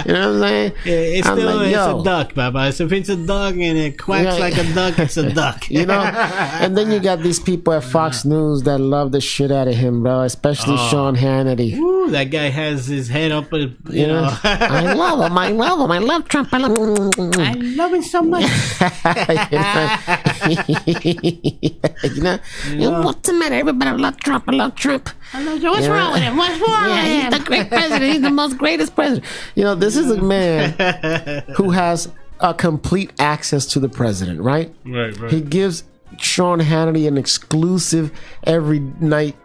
You know what I'm saying? It's I'm still like, it's yo. a duck, Baba. So if it's a duck and it quacks like a duck, it's a duck. You know? And then you got these people at Fox News that love the shit out of him, bro. Especially Sean Hannity. Ooh, that guy has his head up, you know. I love him. I love him. I love Trump. I love him so much. What's the matter? Everybody love Trump. I love Trump. What's wrong with him? What's wrong with him? He's the great president. He's the most greatest president. You know, this is a man who has a complete access to the president, right? Right. He gives Sean Hannity an exclusive every night,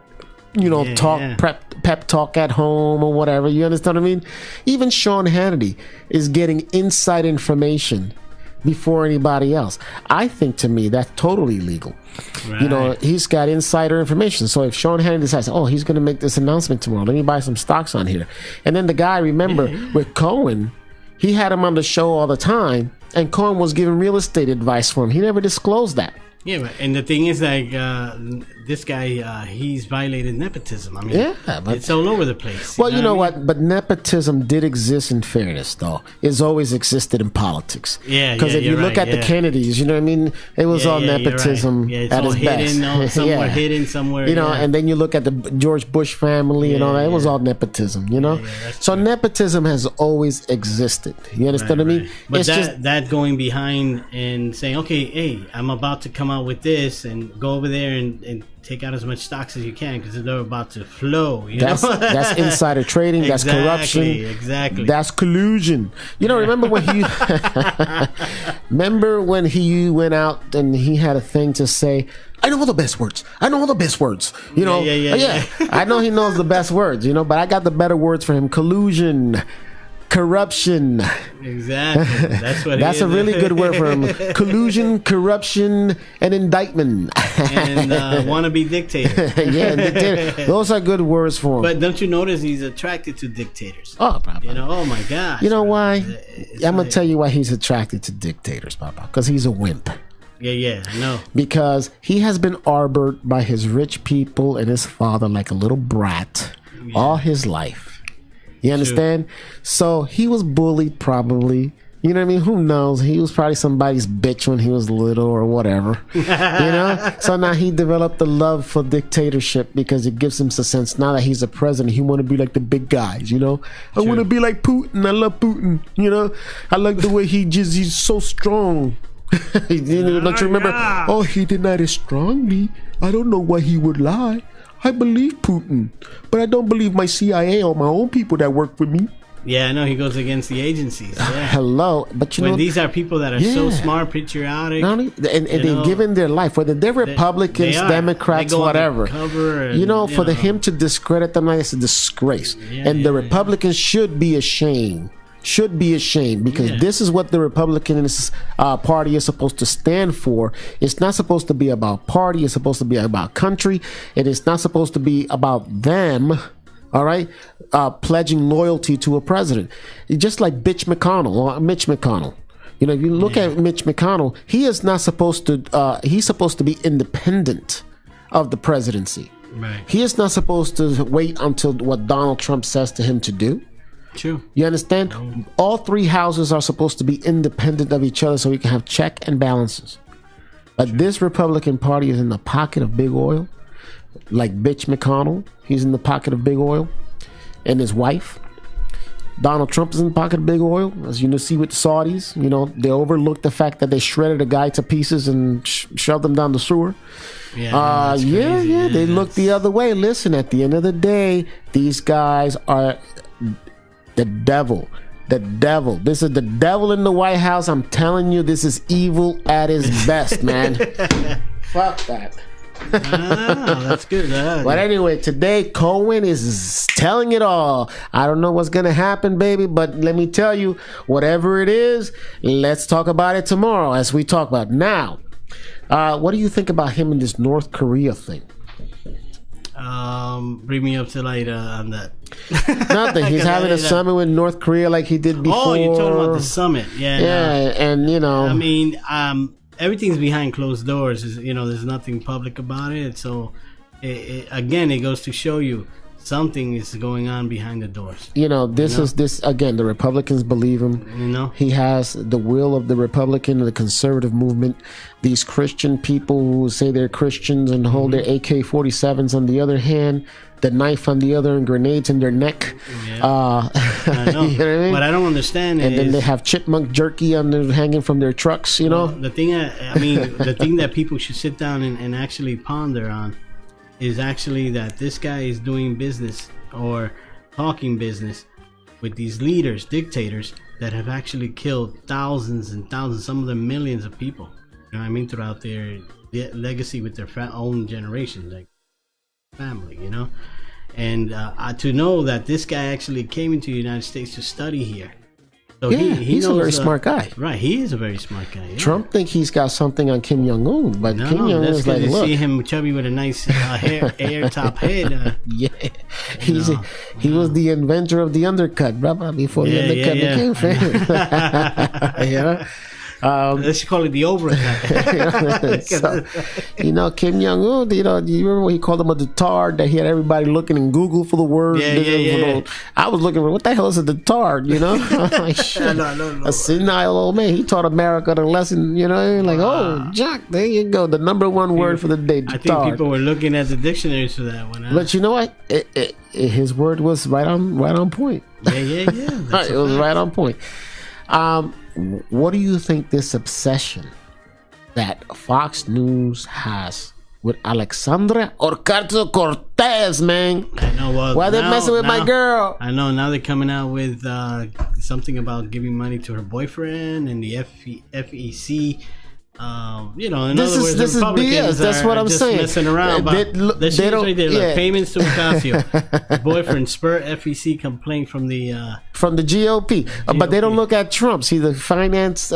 pep talk at home or whatever. You understand what I mean? Even Sean Hannity is getting inside information before anybody else. I think, to me, that's totally illegal. Right. You know, he's got insider information. So if Sean Hannity decides, he's going to make this announcement tomorrow, let me buy some stocks on here. And then the guy, remember, with Cohen, he had him on the show all the time, and Cohen was giving real estate advice for him. He never disclosed that. Yeah, and the thing is, like, this guy, he's violated nepotism. I mean, but it's all over the place. Well, you know what? But nepotism did exist, in fairness, though. It's always existed in politics. Yeah, because if you look at the Kennedys, you know what I mean? It was all nepotism at its best. Somewhere hidden, somewhere. You know, and then you look at the George Bush family and all that. It was all nepotism, you know? So true. Nepotism has always existed. You understand what I mean? But it's that going behind and saying, okay, hey, I'm about to come out with this and go over there and take out as much stocks as you can because they're about to flow. That's insider trading. That's corruption. Exactly. That's collusion. You know, remember when he went out and he had a thing to say, I know all the best words. You know, I know he knows the best words, you know, but I got the better words for him. Collusion. Corruption. Exactly. That's a really good word for him. Collusion, corruption, and indictment. And wannabe dictator. Dictator. Those are good words for him. But don't you notice he's attracted to dictators? Oh, Papa. You know, oh my gosh. You know why? I'm going to tell you why he's attracted to dictators, Papa. Because he's a wimp. Yeah, I know. Because he has been harbored by his rich people and his father like a little brat all his life. You understand? True. So he was bullied, probably. You know what I mean? Who knows? He was probably somebody's bitch when he was little or whatever. You know? So now he developed a love for dictatorship because it gives him a sense now that he's a president. He want to be like the big guys, you know? I want to be like Putin. I love Putin. You know? I like the way he's so strong. Don't you remember? Yeah. Oh, he denied it strongly. I don't know why he would lie. I believe Putin, but I don't believe my CIA or my own people that work for me. Yeah, I know he goes against the agencies. Yeah. Hello, but you know these are people that are so smart, patriotic, and they've given their life, whether they're Republicans, Democrats, whatever. And, for him to discredit them, it's a disgrace, and the Republicans should be ashamed. Because this is what the Republican Party is supposed to stand for. It's not supposed to be about party. It's supposed to be about country. And it's not supposed to be about them, all right, pledging loyalty to a president. Just like Mitch McConnell. You know, if you look at Mitch McConnell, he is not supposed to, he's supposed to be independent of the presidency. Right. He is not supposed to wait until what Donald Trump says to him to do. True. You understand? All three houses are supposed to be independent of each other so we can have check and balances. But this Republican Party is in the pocket of big oil. Like Mitch McConnell, he's in the pocket of big oil. And his wife. Donald Trump is in the pocket of big oil. As you see with the Saudis, you know, they overlooked the fact that they shredded a guy to pieces and shoved him down the sewer. They look the other way. Listen, at the end of the day, these guys are the devil. This is the devil in the White House. I'm telling you, this is evil at its best, man. Fuck that. That's good. But anyway, today Cohen is telling it all. I don't know what's gonna happen, baby, but let me tell you, whatever it is, let's talk about it tomorrow as we talk about it. Now, what do you think about him in this North Korea thing? Bring me up to light on that. Nothing. He's having a summit with North Korea like he did before. Oh, you're talking about the summit. And you know, I mean, everything's behind closed doors. You know, there's nothing public about it. So, again, it goes to show you something is going on behind the doors. This again. The Republicans believe him. He has the will of the Republican and the conservative movement. These Christian people who say they're Christians and hold their AK-47s on the other hand, the knife on the other, and grenades in their neck. Yeah. I know. You know what I mean? What I don't understand is, and then they have chipmunk jerky on their, hanging from their trucks. The thing. The thing that people should sit down and actually ponder on is actually that this guy is doing business or talking business with these leaders, dictators that have actually killed thousands and thousands, some of them millions of people. You know what I mean? Throughout their legacy with their own generation, like family, and to know that this guy actually came into the United States to study here. So he's a very smart guy. Right, he is a very smart guy. Yeah. Trump think he's got something on Kim Jong-un, but Kim Jong-un is like, look. See him chubby with a nice air top head. He was the inventor of the undercut, brother, before the undercut became famous. Let's call it the overcut. So, Kim Jong-un, do you remember when he called him a dotard, that he had everybody looking in Google for the word? I was looking for, what the hell is a dotard, Like, shit. No. A senile old man. He taught America the lesson, like, oh, Jack, there you go. The number one word for the day, dotard. I think people were looking at the dictionaries for that one. Huh? But you know what? His word was right on point. Yeah. It was right on point. What do you think this obsession that Fox News has with Alexandria Ocasio-Cortez, man? I know. Well, why they messing with my girl? I know. Now they're coming out with something about giving money to her boyfriend and the FEC. In other words, this is BS. That's what I'm saying. Messing around. Right there, like payments to Ocasio. Boyfriend spur FEC complaint from the GOP. But they don't look at Trump. See, the finance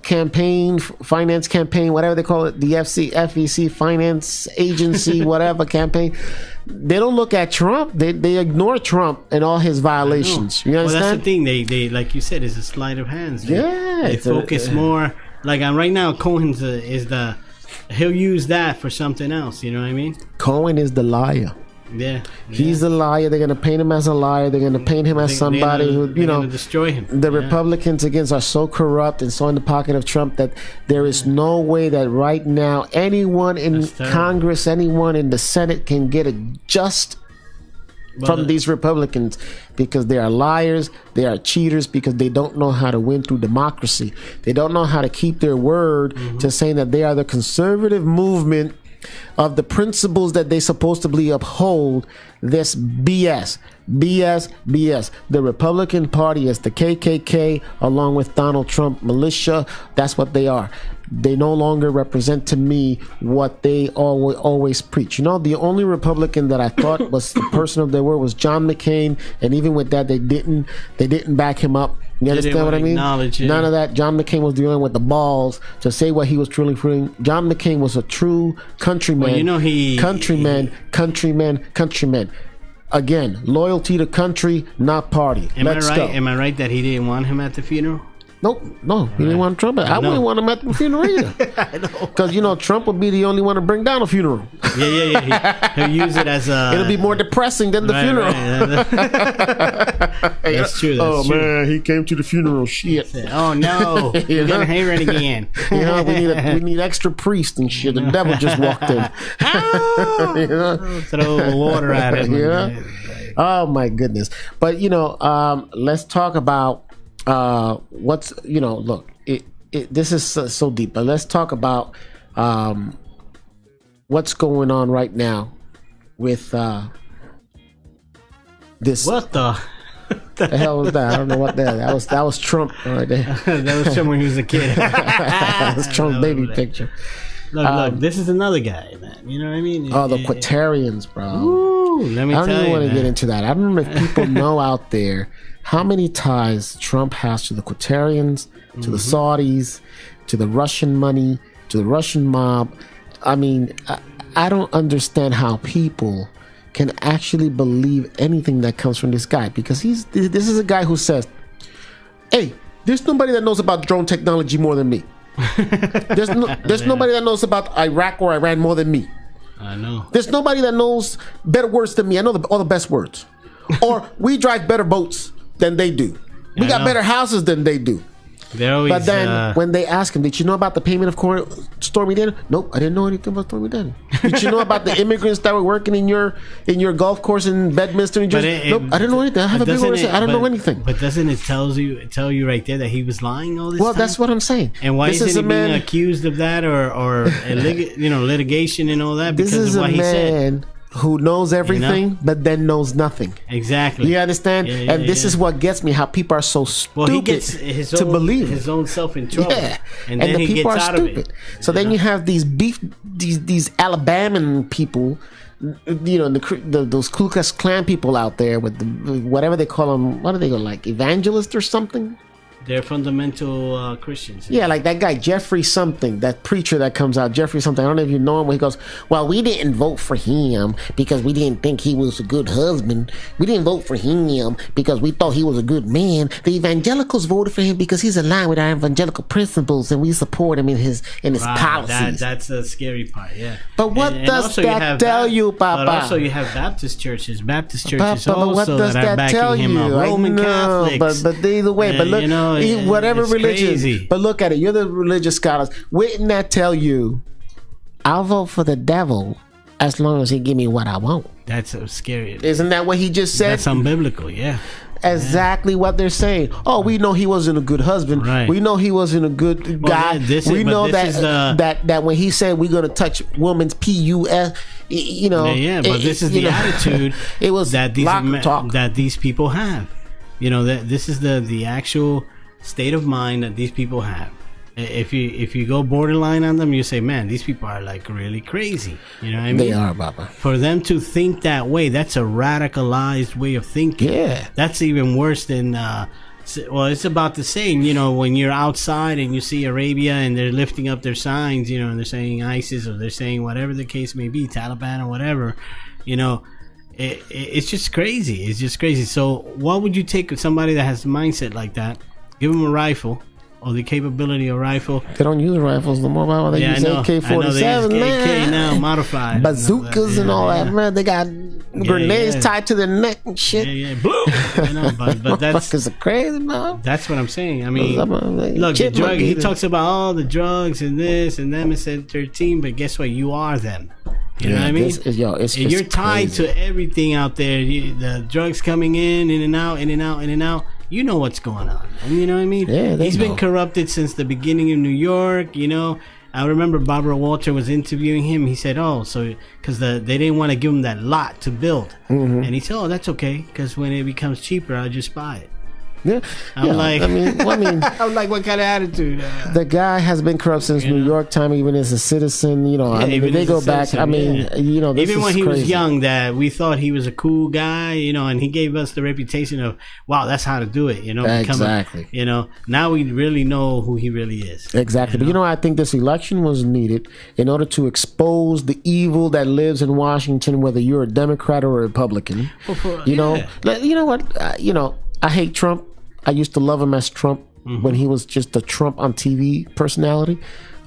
campaign, whatever they call it, the FEC finance agency, whatever campaign. They don't look at Trump. They ignore Trump and all his violations. You understand? Well, that's the thing. They like you said, is a sleight of hands. They focus more. Like right now, Cohen's he'll use that for something else. You know what I mean? Cohen is the liar. Yeah. He's a liar. They're gonna paint him as a liar. They're gonna paint him as somebody who, gonna destroy him. The Republicans are so corrupt and so in the pocket of Trump that there is no way that right now anyone in Congress, anyone in the Senate can get a just from these Republicans, because they are liars, they are cheaters, because they don't know how to win through democracy. They don't know how to keep their word to saying that they are the conservative movement of the principles that they supposedly uphold. This BS. The Republican Party is the KKK along with Donald Trump militia. That's what they are. They no longer represent to me what they always preach. The only Republican that I thought was the person of their word was John McCain, and even with that, they didn't back him up. You understand what I mean? None of that. John McCain was the only one with the balls to say what he was truly feeling. John McCain was a true countryman. Well, countryman. Again, loyalty to country, not party. Let's go. Am I right that he didn't want him at the funeral? No, he didn't want Trump. I wouldn't want him at the funeral either. I know. Because, Trump would be the only one to bring down a funeral. Yeah. He'll use it as a... It'll be more depressing than the funeral. Right. That's true. Man, he came to the funeral. Shit. Oh, no. You're going to hear it again. We need extra priests and shit. The devil just walked in. Throw water at him. Oh, my goodness. But, let's talk about what's look, this is so deep, but let's talk about what's going on right now with this. What the hell was that? I don't know what that was Trump right there. That was Trump when he was a kid. That was Trump's baby picture. Look, this is another guy, man. You know what I mean? The Quatarians, bro. Ooh, let me tell you, I don't even want to get into that. I don't know if people know out there how many ties Trump has to the Quatarians, to the Saudis, to the Russian money, to the Russian mob. I mean, I don't understand how people can actually believe anything that comes from this guy, because this is a guy who says, hey, there's nobody that knows about drone technology more than me. There's nobody that knows about Iraq or Iran more than me. I know. There's nobody that knows better words than me. I know all the best words. Or we drive better boats than they do. We got better houses than they do. Always, but then when they ask him, did you know about the payment of Stormy Daniels? Nope, I didn't know anything about Stormy Daniels. Did you know about the immigrants that were working in your golf course in Bedminster, New Jersey? Nope, I didn't know anything. I have a big word. I don't know anything. But doesn't it tell you right there that he was lying all this time? Well, that's what I'm saying. And why isn't he being accused of that or litigation and all that because of what he said? Who knows everything, but then knows nothing. Exactly. You understand? And this is what gets me, how people are so stupid he gets to believe his own self in trouble. Yeah. And then the he people gets are out stupid. of it. So then you have these Alabaman people, those Ku Klux Klan people out there with whatever they call them. What do they go, like evangelists or something? They're fundamental Christians. Yeah, like that guy, Jeffrey something, that preacher that comes out, Jeffrey something. I don't know if you know him, where he goes, well, we didn't vote for him because we didn't think he was a good husband. We didn't vote for him because we thought he was a good man. The evangelicals voted for him because he's aligned with our evangelical principles and we support him in his policies. That's the scary part, yeah. But what does that tell you, Papa? But also you have Baptist churches Papa, what does that are that backing tell him you? up. Roman Catholics. But either way, but look, whatever religion, crazy. But look at it. You're the religious scholars. Wouldn't that tell you, I'll vote for the devil as long as he give me what I want? That's so scary. Isn't that what he just said? That's unbiblical, yeah. Exactly what they're saying. Oh, we know he wasn't a good husband. Right. We know he wasn't a good guy. We know that when he said we're going to touch women's PUS, but this is the attitude it was that these people have. This is the actual state of mind that these people have. If you go borderline on them, you say, man, these people are like really crazy. You know what I mean? They are, Baba. For them to think that way, that's a radicalized way of thinking. Yeah. That's even worse than it's about the same. When you're outside and you see Arabia and they're lifting up their signs, and they're saying ISIS or they're saying whatever the case may be, Taliban or whatever, it's just crazy. It's just crazy. So what would you take with somebody that has a mindset like that? Give them a rifle or the capability of a rifle. They don't use rifles no more. They use AK-47 AK now, modified. Bazookas and all that. Man, they got grenades tied to their neck and shit. Yeah. But that's crazy, man. That's what I'm saying. I mean, look, the drug. He talks about all the drugs and this and them. It said 13, but guess what? You are them. You know what I mean? You're tied to everything out there. The drugs coming in and out, in and out, in and out. You know what's going on. You know what I mean? Yeah, he's been corrupted since the beginning of New York. I remember Barbara Walter was interviewing him. He said, because they didn't want to give him that lot to build. Mm-hmm. And he said, that's okay, because when it becomes cheaper, I'll just buy it. Yeah, I'm like, I'm like, what kind of attitude? The guy has been corrupt since New York time, even as a citizen. They go back. This even when he was young, that we thought he was a cool guy, and he gave us the reputation of, wow, that's how to do it. Exactly. Now we really know who he really is. Exactly. But I think this election was needed in order to expose the evil that lives in Washington, whether you're a Democrat or a Republican. You know what? I hate Trump. I used to love him as Trump when he was just a Trump on TV personality.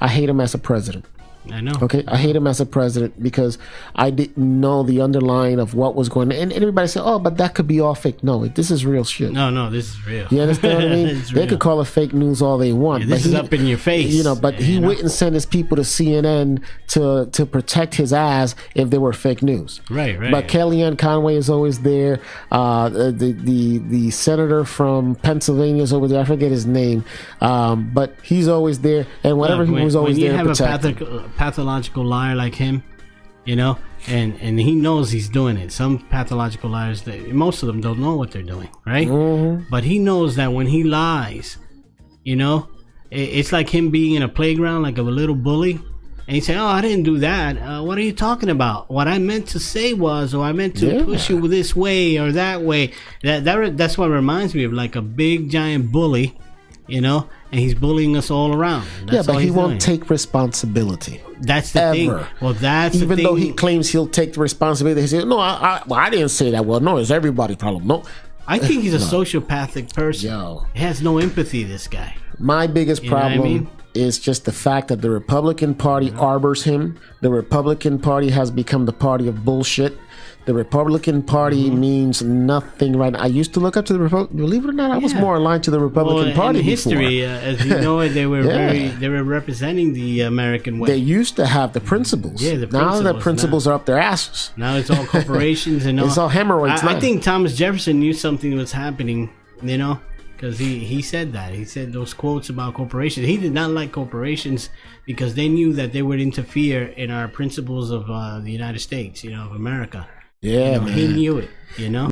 I hate him as a president. I know. Okay, I hate him as a president because I didn't know the underlying of what was going on. And everybody said, but that could be all fake. No, this is real shit. No, this is real. You understand what I mean? They could call it fake news all they want. Yeah, this is up in your face. But he wouldn't send his people to CNN to protect his ass if they were fake news. Right. But Kellyanne Conway is always there. The senator from Pennsylvania is over there. I forget his name. But he's always there. And whatever he was always there to protect. Pathological liar like him, and he knows he's doing it. Some pathological liars, most of them don't know what they're doing, right? Mm-hmm. But he knows that when he lies, it's like him being in a playground like a little bully, and he say, I didn't do that. What are you talking about? What I meant to say was, or I meant to push you this way or that way. That's what reminds me of, like a big giant bully, and he's bullying us all around. But he won't take responsibility. That's the thing. Well, that's the thing. Even though he claims he'll take the responsibility, he says, no, I didn't say that. Well, no, it's everybody's problem. No. I think he's a sociopathic person. He has no empathy, this guy. My biggest problem is just the fact that the Republican Party arbors him. The Republican Party has become the party of bullshit. The Republican Party means nothing right now. I used to look up to the Republican. Believe it or not, I was more aligned to the Republican Party in history, before. as you know, they were they were representing the American way. They used to have the principles. Yeah, now the principles are up their asses. Now it's all corporations and all. It's all hemorrhoids. I think Thomas Jefferson knew something was happening, you know, because he said that. He said those quotes about corporations. He did not like corporations because they knew that they would interfere in our principles of the United States, you know, of America. Yeah, man. He knew it, you know.